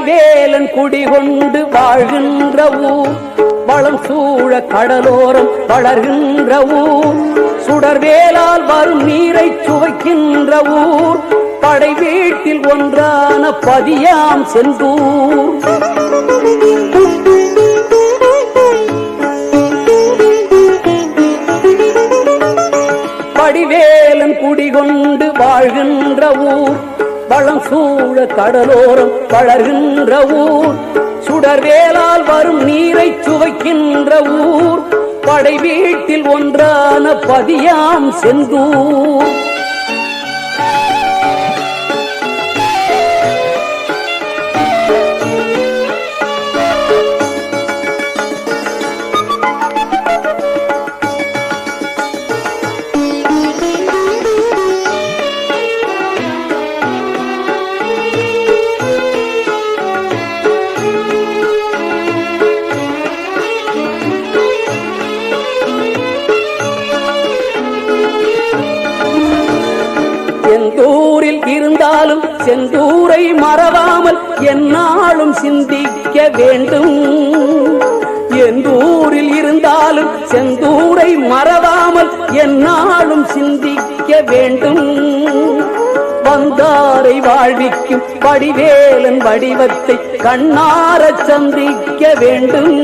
படிவேலன் குடிகொண்டு வாழ்கின்ற ஊர், வளம் சூழ கடலோரம் வளர்கின்ற ஊர், சுடர்வேலால் வரும் நீரை சுவைக்கின்ற ஊர், படை வீட்டில் ஒன்றான பதியாம் செந்தூர். படிவேலன் குடிகொண்டு வாழ்கின்ற ஊர், வளம் சூழ கடலோரம் வளர்கின்ற ஊர், சுடர்வேலால் வரும் நீரை சுவைக்கின்ற ஊர், படை வீட்டில் ஒன்றான பதியாம் செந்தூர். எந்தூரில் இருந்தாலும் செந்தூரை மறவாமல் எந்நாளும் சிந்திக்க வேண்டும். எந்தூரில் இருந்தாலும் செந்தூரை மறவாமல் எந்நாளும் சிந்திக்க வேண்டும். வந்தாரை வாழ்விக்கும் படிவேலன் வடிவத்தை கண்ணார சந்திக்க வேண்டும்.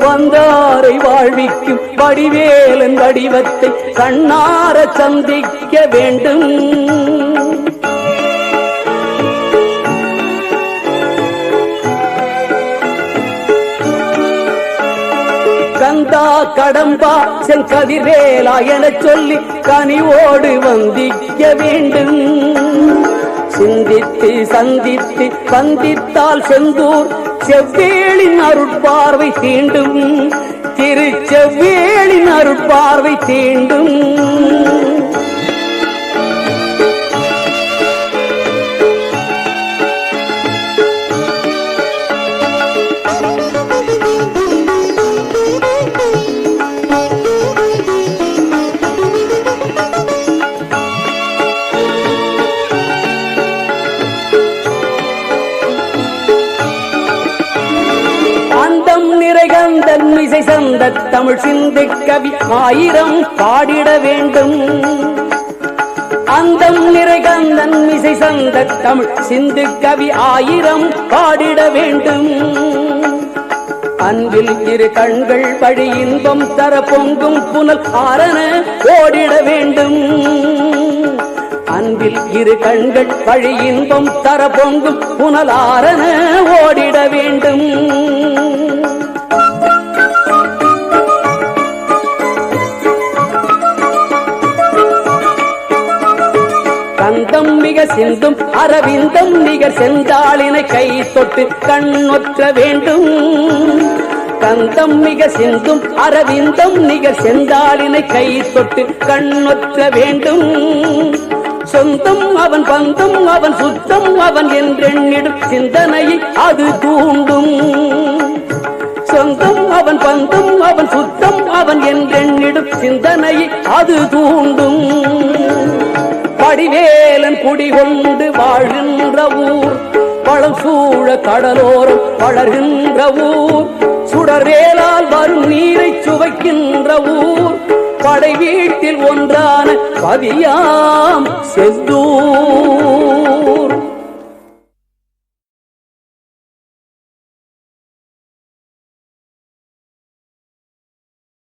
வந்தாரை வாழ்விக்கும் படிவேலன் வடிவத்தை கண்ணார சந்திக்க வேண்டும். கந்தா கடம்பா செங்கதிர்வேலா எனச் சொல்லி கனிவோடு வந்திக்க வேண்டும். சிந்தித்து சந்தித்து சந்தித்தால் செந்தூர் செவ்வேளின் அருட்பார்வை தீண்டும். திருச்செவ்வேளின் அருட்பார்வை தீண்டும். நிறைகந்தன் இசை சந்த தமிழ் சிந்து கவி ஆயிரம் பாடிட வேண்டும். அந்தம் நிறைகந்தன் இசை சந்த தமிழ் சிந்து கவி ஆயிரம் பாடிட வேண்டும். அன்பில் இரு கண்கள் வழி இன்பம் தர பொங்கும் புனல் ஆரண ஓடிட வேண்டும். அன்பில் இரு கண்கள் வழி இன்பம் தர பொங்கும் புனல் ஆரண ஓடிட வேண்டும். கந்தம் மிக சிந்தும் அரவிந்தம் நிகர் செந்தாளினை கை தொட்டு கண்ணொற்ற வேண்டும். கந்தம் மிக சிந்தும் அரவிந்தம் நிகர் செந்தாளினை கை தொட்டு கண்ணொற்ற வேண்டும். சொந்தம் அவன் பந்தம் அவன் சுத்தம் அவன் என்றெண்ணிடும் சிந்தனையை அது தூண்டும். சொந்தம் அவன் பந்தம் அவன் சுத்தம் அவன் என்றெண்ணிடும் சிந்தனையை அது தூண்டும். படிவேலன் குடிகொண்டு வாழ்கின்ற ஊர், வளம் சூழ கடலோரம் வளர்கின்ற ஊர், சுடர்வேலால் வரும் நீரை சுவைக்கின்ற ஊர், படை வீட்டில் ஒன்றான பதியாம் செந்தூர்.